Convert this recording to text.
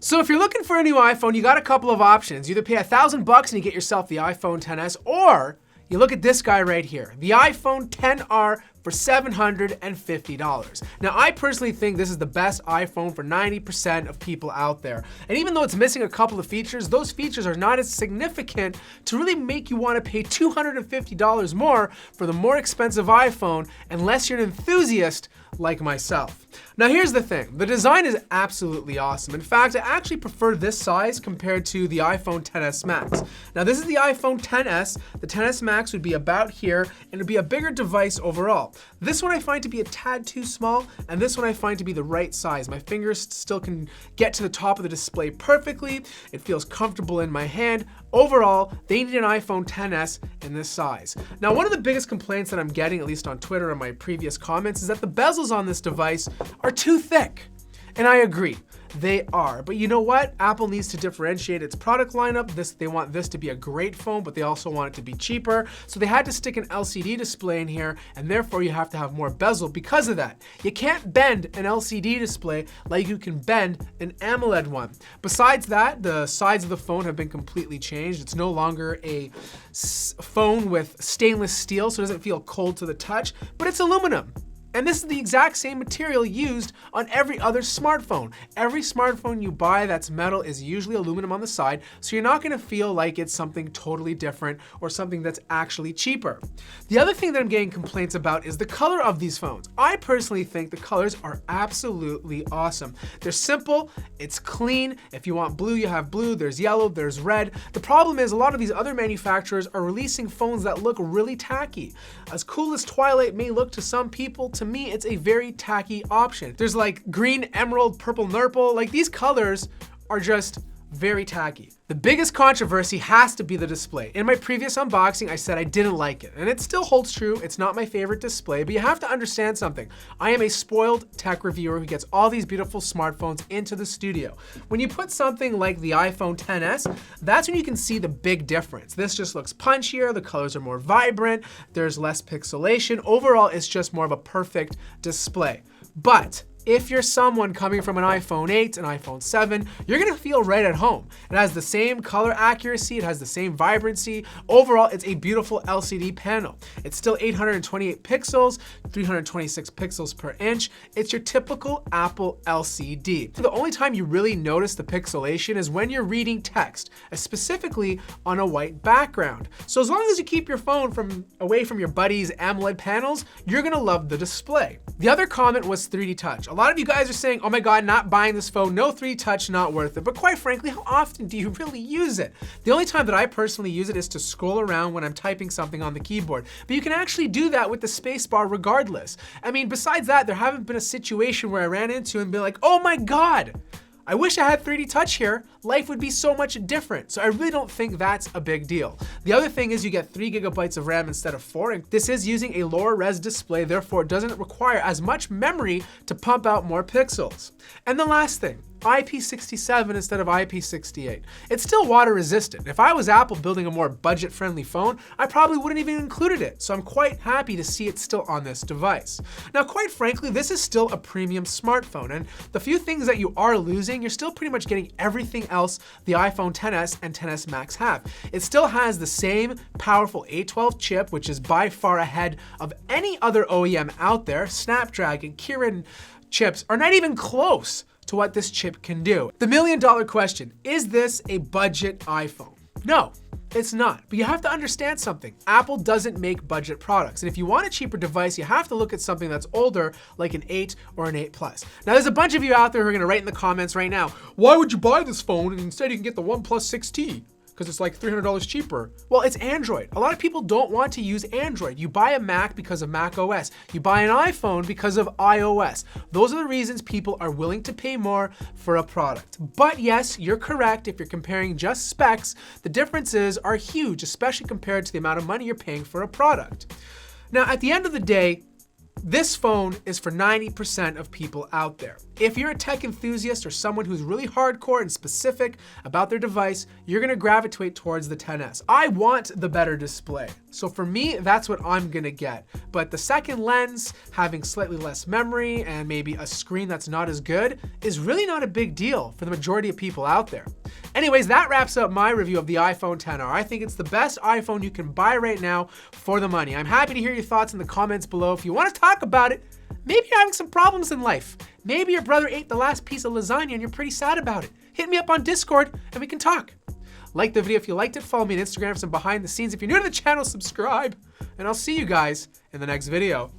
So if you're looking for a new iPhone, you got a couple of options. You either pay $1,000 and you get yourself the iPhone XS, or you look at this guy right here, the iPhone XR for $750. Now, I personally think this is the best iPhone for 90% of people out there. And even though it's missing a couple of features, those features are not as significant to really make you want to pay $250 more for the more expensive iPhone, unless you're an enthusiast like myself. Now, here's the thing. The design is absolutely awesome. In fact, I actually prefer this size compared to the iPhone XS Max. Now, this is the iPhone XS. The XS Max would be about here, and it would be a bigger device overall. This one I find to be a tad too small, and this one I find to be the right size. My fingers still can get to the top of the display perfectly. It feels comfortable in my hand. Overall, they need an iPhone XS in this size. Now, one of the biggest complaints that I'm getting, at least on Twitter and my previous comments, is that the bezels on this device are too thick. And I agree, they are. But you know what? Apple needs to differentiate its product lineup. They want this to be a great phone, but they also want it to be cheaper. So they had to stick an LCD display in here, and therefore you have to have more bezel because of that. You can't bend an LCD display like you can bend an AMOLED one. Besides that, the sides of the phone have been completely changed. It's no longer a phone with stainless steel, so it doesn't feel cold to the touch, but it's aluminum. And this is the exact same material used on every other smartphone. Every smartphone you buy that's metal is usually aluminum on the side, so you're not gonna feel like it's something totally different or something that's actually cheaper. The other thing that I'm getting complaints about is the color of these phones. I personally think the colors are absolutely awesome. They're simple, it's clean. If you want blue, you have blue, there's yellow, there's red. The problem is a lot of these other manufacturers are releasing phones that look really tacky. As cool as Twilight may look to some people, to me, it's a very tacky option. There's like green, emerald, purple, nurple. Like, these colors are just very tacky. The biggest controversy has to be the display. In my previous unboxing, I said I didn't like it, and it still holds true. It's not my favorite display, but you have to understand something. I am a spoiled tech reviewer who gets all these beautiful smartphones into the studio. When you put something like the iPhone XS, that's when you can see the big difference. This just looks punchier, the colors are more vibrant, there's less pixelation. Overall, it's just more of a perfect display. But if you're someone coming from an iPhone 8, an iPhone 7, you're gonna feel right at home. It has the same color accuracy, it has the same vibrancy. Overall, it's a beautiful LCD panel. It's still 828 pixels, 326 pixels per inch. It's your typical Apple LCD. The only time you really notice the pixelation is when you're reading text, specifically on a white background. So as long as you keep your phone away from your buddy's AMOLED panels, you're gonna love the display. The other comment was 3D touch. A lot of you guys are saying, oh my God, not buying this phone, no 3D touch, not worth it. But quite frankly, how often do you really use it? The only time that I personally use it is to scroll around when I'm typing something on the keyboard. But you can actually do that with the spacebar regardless. I mean, besides that, there haven't been a situation where I ran into and be like, oh my God, I wish I had 3D touch here. Life would be so much different. So I really don't think that's a big deal. The other thing is you get 3 GB of RAM instead of 4, and this is using a lower res display, therefore it doesn't require as much memory to pump out more pixels. And the last thing, IP67 instead of IP68. It's still water resistant. If I was Apple building a more budget-friendly phone, I probably wouldn't even included it. So I'm quite happy to see it still on this device. Now, quite frankly, this is still a premium smartphone, and the few things that you are losing, you're still pretty much getting everything else the iPhone XS and XS Max have. It still has the same powerful A12 chip, which is by far ahead of any other OEM out there. Snapdragon, Kirin chips are not even close to what this chip can do. The million-dollar question, is this a budget iPhone? No, it's not. But you have to understand something. Apple doesn't make budget products. And if you want a cheaper device, you have to look at something that's older, like an 8 or an 8 Plus. Now, there's a bunch of you out there who are gonna write in the comments right now, why would you buy this phone and instead you can get the OnePlus 6T? Because it's like $300 cheaper. Well, it's Android. A lot of people don't want to use Android. You buy a Mac because of Mac OS. You buy an iPhone because of iOS. Those are the reasons people are willing to pay more for a product. But yes, you're correct. If you're comparing just specs, the differences are huge, especially compared to the amount of money you're paying for a product. Now, at the end of the day, This phone is for 90% of people out there. If you're a tech enthusiast or someone who's really hardcore and specific about their device, you're gonna gravitate towards the XS. I want the better display. So for me, that's what I'm gonna get. But the second lens, having slightly less memory and maybe a screen that's not as good is really not a big deal for the majority of people out there. Anyways, that wraps up my review of the iPhone XR. I think it's the best iPhone you can buy right now for the money. I'm happy to hear your thoughts in the comments below. If you want to talk about it, maybe you're having some problems in life. Maybe your brother ate the last piece of lasagna and you're pretty sad about it. Hit me up on Discord and we can talk. Like the video if you liked it. Follow me on Instagram for some behind the scenes. If you're new to the channel, subscribe. And I'll see you guys in the next video.